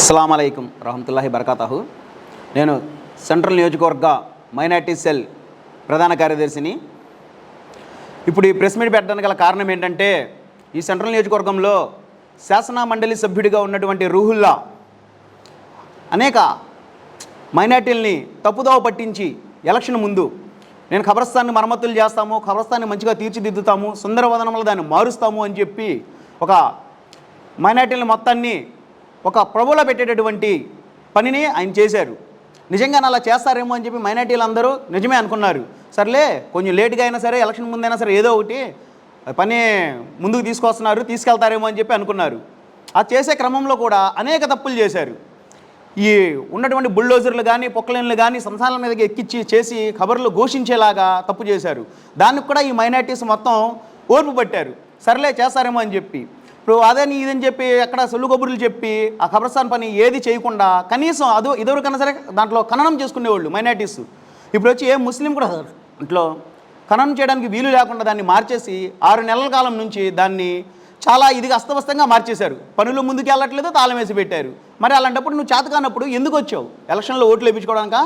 అస్సలాము అలైకుం రహమతుల్లాహి బరకాతహు. నేను సెంట్రల్ నియోజకవర్గ మైనార్టీ సెల్ ప్రధాన కార్యదర్శిని. ఇప్పుడు ఈ ప్రెస్ మీట్ పెట్టడానికి గల కారణం ఏంటంటే, ఈ సెంట్రల్ నియోజకవర్గంలో శాసన మండలి సభ్యుడిగా ఉన్నటువంటి రూహుల్లా అనేక మైనార్టీలని తప్పుదోవ పట్టించి ఎలక్షన్ ముందు నేను ఖబరస్థాన్ని మరమ్మతులు చేస్తాము, ఖబరస్థాన్ని మంచిగా తీర్చిదిద్దుతాము, సుందరవదనంలో దాన్ని మారుస్తాము అని చెప్పి ఒక మైనార్టీల మొత్తాన్ని ఒక ప్రభులో పెట్టేటటువంటి పనిని ఆయన చేశారు. నిజంగా అలా చేస్తారేమో అని చెప్పి మైనార్టీలు అందరూ నిజమే అనుకున్నారు. సర్లే కొంచెం లేట్గా అయినా సరే, ఎలక్షన్ ముందైనా సరే ఏదో ఒకటి పని ముందుకు తీసుకెళ్తారేమో అని చెప్పి అనుకున్నారు. అది చేసే క్రమంలో కూడా అనేక తప్పులు చేశారు. ఈ ఉన్నటువంటి బుల్డోజర్లు కానీ పొక్కలేన్లు కానీ సంసారాల మీదకి ఎక్కించి చేసి ఖబర్లు ఘోషించేలాగా తప్పు చేశారు. దానికి కూడా ఈ మైనార్టీస్ మొత్తం ఓర్పు పట్టారు. సర్లే చేస్తారేమో అని చెప్పి ఇప్పుడు అదని ఇదని చెప్పి ఎక్కడ సొల్లు కబుర్లు చెప్పి ఆ ఖబర్స్థాన్ పని ఏది చేయకుండా కనీసం ఇదివరకన్నా సరే దాంట్లో ఖననం చేసుకునేవాళ్ళు మైనార్టీస్. ఇప్పుడు వచ్చి ఏ ముస్లిం కూడా ఇంట్లో ఖననం చేయడానికి వీలు లేకుండా దాన్ని మార్చేసి 6 నెలల కాలం నుంచి దాన్ని చాలా ఇదిగా అస్తవ్యస్తంగా మార్చేశారు. పనులు ముందుకు వెళ్ళట్లేదు, తాళం వేసి పెట్టారు. మరి అలాంటప్పుడు నువ్వు చేతకానప్పుడు ఎందుకు వచ్చావు? ఎలక్షన్లో ఓట్లు వేయించుకోవడానిక,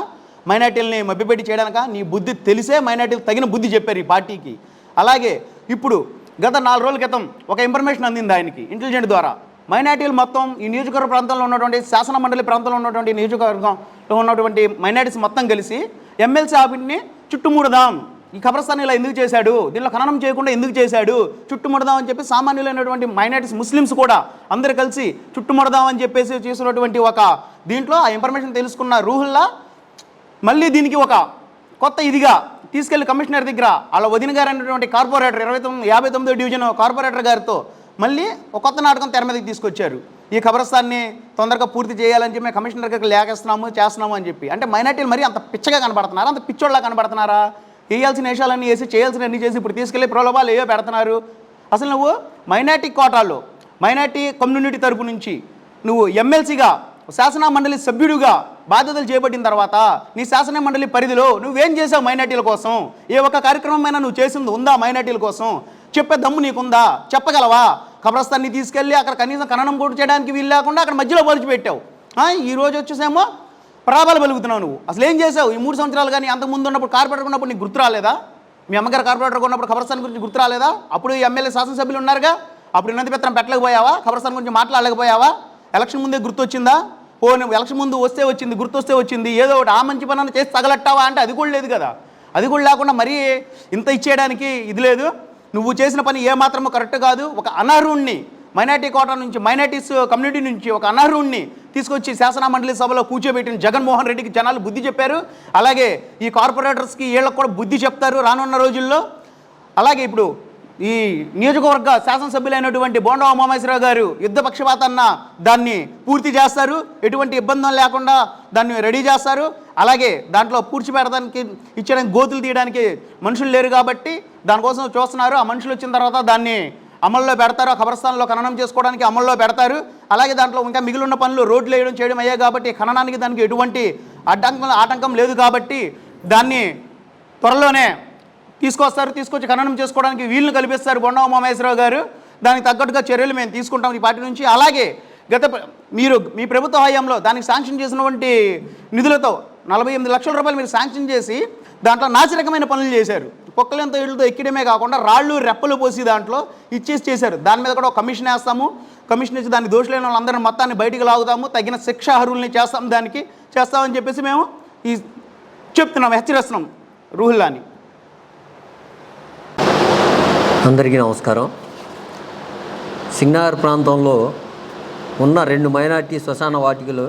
మైనార్టీలని మభ్యపెట్టి చేయడానిక? నీ బుద్ధి తెలిసే మైనార్టీలు తగిన బుద్ధి చెప్పారు ఈ పార్టీకి. అలాగే ఇప్పుడు గత 4 రోజుల క్రితం ఒక ఇన్ఫర్మేషన్ అందింది ఆయనకి ఇంటెలిజెంట్ ద్వారా. మైనార్టీలు మొత్తం ఈ నియోజకవర్గ ప్రాంతంలో ఉన్నటువంటి శాసన మండలి ప్రాంతంలో ఉన్నటువంటి నియోజకవర్గంలో ఉన్నటువంటి మైనార్టీస్ మొత్తం కలిసి ఎమ్మెల్సీ ఆఫీస్ని చుట్టుముడదాం, ఈ ఖబరస్థాన్ ఇలా ఎందుకు చేశాడు, దీనిలో ఖననం చేయకుండా ఎందుకు చేశాడు, చుట్టుముడదాం అని చెప్పి సామాన్యులైనటువంటి మైనార్టీస్ ముస్లిమ్స్ కూడా అందరూ కలిసి చుట్టుముడదాం అని చెప్పేసి చేసినటువంటి ఒక దీంట్లో ఆ ఇన్ఫర్మేషన్ తెలుసుకున్న రూహుల్లా మళ్ళీ దీనికి ఒక కొత్త ఇదిగా తీసుకెళ్లి కమిషనర్ దగ్గర వాళ్ళ వదిన గారు అనేటువంటి కార్పొరేటర్ 59వ డివిజన్ కార్పొరేటర్ గారితో మళ్ళీ ఒక కొత్త నాటకం తెర మీదకి తీసుకొచ్చారు. ఈ ఖబరస్థాన్ని తొందరగా పూర్తి చేయాలని చెప్పి మేము కమిషనర్ గారికి చేస్తున్నాము అని చెప్పి. అంటే మైనార్టీలు మరీ అంత పిచ్చగా కనబడుతున్నారా, అంత పిచ్చోళ్ళ కనబడుతున్నారా? వేయాల్సిన వేషాలన్నీ వేసి చేయాల్సినవన్నీ చేసి ఇప్పుడు తీసుకెళ్లి ప్రలోభాలు ఏవో పెడుతున్నారు. అసలు నువ్వు మైనార్టీ కోటాల్లో మైనార్టీ కమ్యూనిటీ తరపు నుంచి నువ్వు ఎమ్మెల్సీగా శాసన మండలి సభ్యుడిగా బాధ్యతలు చేపట్టిన తర్వాత నీ శాసన మండలి పరిధిలో నువ్వేం చేసావు మైనార్టీల కోసం? ఏ ఒక్క కార్యక్రమమైనా నువ్వు చేసింది ఉందా మైనార్టీల కోసం? చెప్పే దమ్ము నీకుందా? చెప్పగలవా? ఖబరస్థాన్ని తీసుకెళ్ళి అక్కడ కనీసం ఖననం కూడా చేయడానికి వీలు లేకుండా అక్కడ మధ్యలో పలిచిపెట్టావు. ఈరోజు వచ్చేసేమో ప్రాబాలు పలుకుతున్నావు. నువ్వు అసలు ఏం చేసావు ఈ 3 సంవత్సరాలు? కానీ అంతకుముందు ఉన్నప్పుడు కార్పొరేటర్ ఉన్నప్పుడు నీకు గుర్తు రాలేదా? మీ అమ్మగారు కార్పొరేటర్గా ఉన్నప్పుడు ఖబరస్థాన్ గురించి గుర్తు రాలేదా? అప్పుడు ఎమ్మెల్యే శాసనసభ్యులు ఉన్నారుగా, అప్పుడు ఇన్నంత పెత్తనం పెట్టలేకపోయావా? ఖబరస్థాన్ గురించి మాట్లాడలేకపోయావా? ఎలక్షన్ ముందే గుర్తు వచ్చిందా? నువ్వు ఎలక్షన్ ముందు వస్తే వచ్చింది, గుర్తొస్తే వచ్చింది, ఏదో ఒకటి ఆ మంచి పని చేసి తగలట్టావా అంటే అది కూడా లేదు కదా. అది కూడా లేకుండా మరీ ఇంత ఇచ్చేయడానికి ఇది లేదు. నువ్వు చేసిన పని ఏమాత్రమో కరెక్ట్ కాదు. ఒక అనర్హుణ్ణి మైనార్టీ కోటా నుంచి, మైనార్టీస్ కమ్యూనిటీ నుంచి ఒక అనర్హుణ్ణి తీసుకొచ్చి శాసన మండలి సభలో కూర్చోబెట్టిన జగన్మోహన్ రెడ్డికి జనాలు బుద్ధి చెప్పారు. అలాగే ఈ కార్పొరేటర్స్కి వీళ్ళకి కూడా బుద్ధి చెప్తారు రానున్న రోజుల్లో. అలాగే ఇప్పుడు ఈ నియోజకవర్గ శాసనసభ్యులైనటువంటి బోండా ఉమామహేశ్వరరావు గారు యుద్ధ పక్షపాతాన్న దాన్ని పూర్తి చేస్తారు, ఎటువంటి ఇబ్బందులు లేకుండా దాన్ని రెడీ చేస్తారు. అలాగే దాంట్లో పూడ్చిపెట్టడానికి ఇచ్చడానికి గోతులు తీయడానికి మనుషులు లేరు కాబట్టి దానికోసం చూస్తున్నారు. ఆ మనుషులు వచ్చిన తర్వాత దాన్ని అమల్లో పెడతారు. ఆ ఖబరస్థాన్లో ఖననం చేసుకోవడానికి అమల్లో పెడతారు. అలాగే దాంట్లో ఇంకా మిగిలిన పనులు రోడ్లు వేయడం చేయడం అయ్యాయి కాబట్టి ఖననానికి దానికి ఎటువంటి ఆటంకం లేదు కాబట్టి దాన్ని త్వరలోనే తీసుకొచ్చి ఖననం చేసుకోవడానికి వీళ్ళని కల్పిస్తారు బొండా ఉమామహేశ్వరరావు గారు. దానికి తగ్గట్టుగా చర్యలు మేము తీసుకుంటాం ఈ పార్టీ నుంచి. అలాగే మీ ప్రభుత్వ హయాంలో దానికి శాంక్షన్ చేసినటువంటి నిధులతో 48 లక్షల రూపాయలు మీరు శాంక్షన్ చేసి దాంట్లో నాసిరకమైన పనులు చేశారు. పొక్కలెంతో ఇళ్ళతో ఎక్కడమే కాకుండా రాళ్ళు రెప్పలు పోసి దాంట్లో ఇచ్చేసి చేశారు. దాని మీద కూడా ఒక కమిషన్ వేస్తాము, కమిషన్ ఇచ్చి దానికి దోషులైన వాళ్ళందరినీ మొత్తాన్ని బయటికి లాగుతాము, తగిన శిక్షార్హుల్ని చేస్తామని చెప్పేసి మేము చెప్తున్నాం, హెచ్చరిస్తున్నాం రూహుల్లాని. అందరికీ నమస్కారం. సింగనగర్ ప్రాంతంలో ఉన్న 2 మైనార్టీ శ్మశాన వాటికలు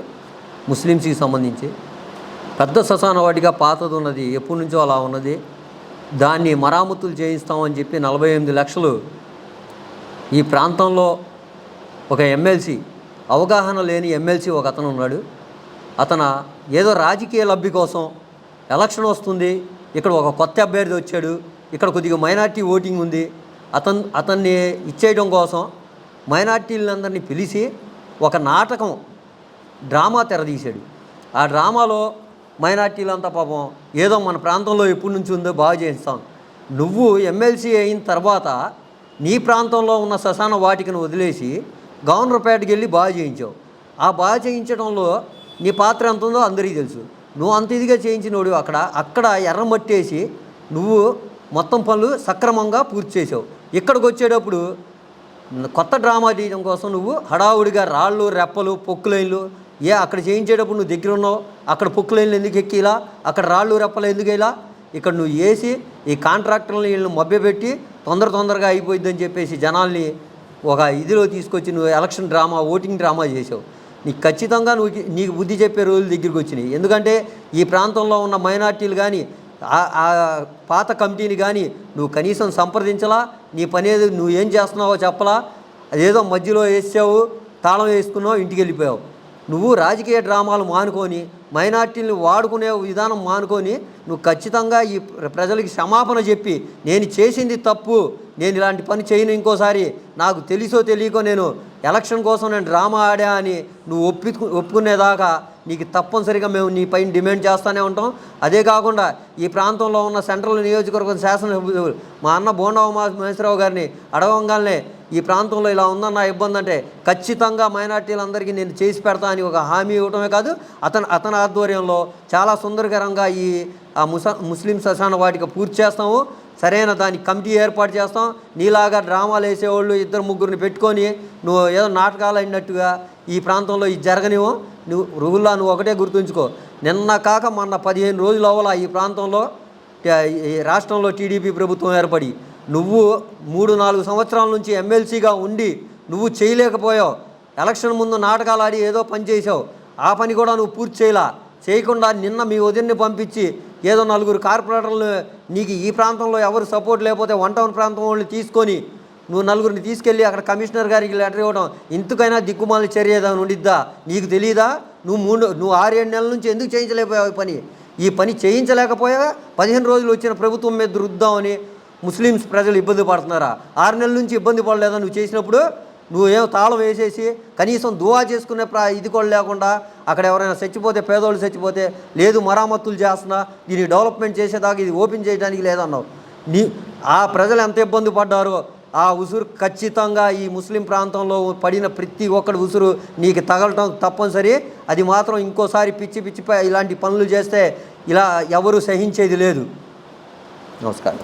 ముస్లిమ్స్కి సంబంధించి పెద్ద శ్మశాన వాటిక పాతది ఉన్నది, ఎప్పటి నుంచో అలా ఉన్నది. దాన్ని మరామతులు చేయిస్తామని చెప్పి 48 లక్షలు ఈ ప్రాంతంలో ఒక ఎమ్మెల్సీ, అవగాహన లేని ఎమ్మెల్సీ ఒక అతను ఉన్నాడు. అతను ఏదో రాజకీయ లబ్ధి కోసం ఎలక్షన్ వస్తుంది, ఇక్కడ ఒక కొత్త అభ్యర్థి వచ్చాడు, ఇక్కడ కొద్దిగా మైనార్టీ ఓటింగ్ ఉంది, అతన్ని ఇచ్చేయడం కోసం మైనార్టీలందరినీ పిలిచి ఒక నాటకం డ్రామా తెరదీశాడు. ఆ డ్రామాలో మైనార్టీలంతా పాపం ఏదో మన ప్రాంతంలో ఎప్పటి నుంచి ఉందో బాగా చేస్తాం. నువ్వు ఎమ్మెల్సీ అయిన తర్వాత నీ ప్రాంతంలో ఉన్న శ్మశాన వాటికను వదిలేసి గవర్నర్పేటకి వెళ్ళి బాగా చేయించావు. ఆ బాగా చేయించడంలో నీ పాత్ర ఎంత ఉందో అందరికీ తెలుసు. నువ్వు అంత ఇదిగా చేయించినోడు అక్కడ ఎర్రమట్టేసి నువ్వు మొత్తం పనులు సక్రమంగా పూర్తి చేసావు. ఇక్కడికి వచ్చేటప్పుడు కొత్త డ్రామా తీయడం కోసం నువ్వు హడావుడిగా రాళ్ళు రెప్పలు పొక్కులైన్లు అక్కడ చేయించేటప్పుడు నువ్వు దగ్గర ఉన్నావు, అక్కడ పొక్కులైన్లు ఎందుకు ఎక్కిలా, అక్కడ రాళ్ళు రెప్పలు ఎందుకు ఇలా, ఇక్కడ నువ్వు వేసి ఈ కాంట్రాక్టర్ని వీళ్ళని మభ్యపెట్టి తొందరగా అయిపోయిద్దని చెప్పేసి జనాల్ని ఒక ఇదిలో తీసుకొచ్చి నువ్వు ఎలక్షన్ డ్రామా ఓటింగ్ డ్రామా చేసావు. నీకు ఖచ్చితంగా నీకు బుద్ధి చెప్పే రోజులు దగ్గరికి వచ్చినాయి. ఎందుకంటే ఈ ప్రాంతంలో ఉన్న మైనార్టీలు కానీ ఆ పాత కమిటీని కానీ నువ్వు కనీసం సంప్రదించలా, నీ పని ఏది నువ్వు ఏం చేస్తున్నావో చెప్పలా, అదేదో మధ్యలో వేసావు, తాళం వేసుకున్నావు, ఇంటికి వెళ్ళిపోయావు. నువ్వు రాజకీయ డ్రామాలు మానుకొని మైనార్టీని వాడుకునే విధానం మానుకొని నువ్వు ఖచ్చితంగా ఈ ప్రజలకి క్షమాపణ చెప్పి నేను చేసింది తప్పు, నేను ఇలాంటి పని చేయను ఇంకోసారి, నాకు తెలుసో తెలియకో నేను ఎలక్షన్ కోసం నేను డ్రామా ఆడా అని నువ్వు ఒప్పుకునేదాకా నీకు తప్పనిసరిగా మేము నీ పైన డిమాండ్ చేస్తూనే ఉంటాం. అదే కాకుండా ఈ ప్రాంతంలో ఉన్న సెంట్రల్ నియోజకవర్గం శాసనసభ్యులు మా అన్న బోండా మహేశ్వరరావు గారిని అడగంగానే ఈ ప్రాంతంలో ఇలా ఉందన్న ఇబ్బంది అంటే ఖచ్చితంగా మైనార్టీలందరికీ నేను చేసి పెడతా అని ఒక హామీ ఇవ్వటమే కాదు, అతని ఆధ్వర్యంలో చాలా సుందరకరంగా ఈ ముస్లిం శ్మశాన వాటిక పూర్తి చేస్తాము. సరైన దానికి కమిటీ ఏర్పాటు చేస్తాం. నీలాగా డ్రామాలు వేసేవాళ్ళు 2-3 పెట్టుకొని నువ్వు ఏదో నాటకాలు అయినట్టుగా ఈ ప్రాంతంలో ఇది జరగనివో. నువ్వు ఒకటే గుర్తుంచుకో, నిన్న కాక మొన్న 15 రోజులు అవ్వాల ఈ ప్రాంతంలో ఈ రాష్ట్రంలో టీడీపీ ప్రభుత్వం ఏర్పడి నువ్వు 3-4 సంవత్సరాల నుంచి ఎమ్మెల్సీగా ఉండి నువ్వు చేయలేకపోయావు. ఎలక్షన్ ముందు నాటకాలు ఆడి ఏదో పని చేసావు, ఆ పని కూడా నువ్వు పూర్తి చేయకుండా నిన్న మీ వదిన్ని పంపించి ఏదో 4 కార్పొరేటర్లు నీకు ఈ ప్రాంతంలో ఎవరు సపోర్ట్ లేకపోతే 1 టౌన్ ప్రాంతం వాళ్ళని తీసుకొని నువ్వు 4 తీసుకెళ్ళి అక్కడ కమిషనర్ గారికి లెటర్ ఇవ్వడం ఇంతకైనా దిక్కుమాలి చర్య ఏదైనా ఉండిద్దా? నీకు తెలియదా? నువ్వు 6-7 నెలల నుంచి ఎందుకు చేయించలేకపోయావు ఈ పని చేయించలేకపోయా 15 రోజులు వచ్చిన ప్రభుత్వం మీద రుద్దామని ముస్లిమ్స్ ప్రజలు ఇబ్బంది పడుతున్నారా? 6 నెలల నుంచి ఇబ్బంది పడలేదా నువ్వు చేసినప్పుడు? నువ్వేమో తాళం వేసేసి కనీసం దువా చేసుకునే ఇది కూడా లేకుండా అక్కడ ఎవరైనా చచ్చిపోతే పేదోళ్ళు చచ్చిపోతే లేదు మరామతులు చేస్తున్నా దీన్ని డెవలప్మెంట్ చేసేదాకా ఇది ఓపెన్ చేయడానికి లేదన్నావు. ఆ ప్రజలు ఎంత ఇబ్బంది పడ్డారో ఆ ఉసురు ఖచ్చితంగా ఈ ముస్లిం ప్రాంతంలో పడిన ప్రతి ఒక్కడి ఉసురు నీకు తగలటం తప్పనిసరి. అది మాత్రం ఇంకోసారి పిచ్చి ఇలాంటి పనులు చేస్తే ఇలా ఎవరు సహించేది లేదు. నమస్కారం.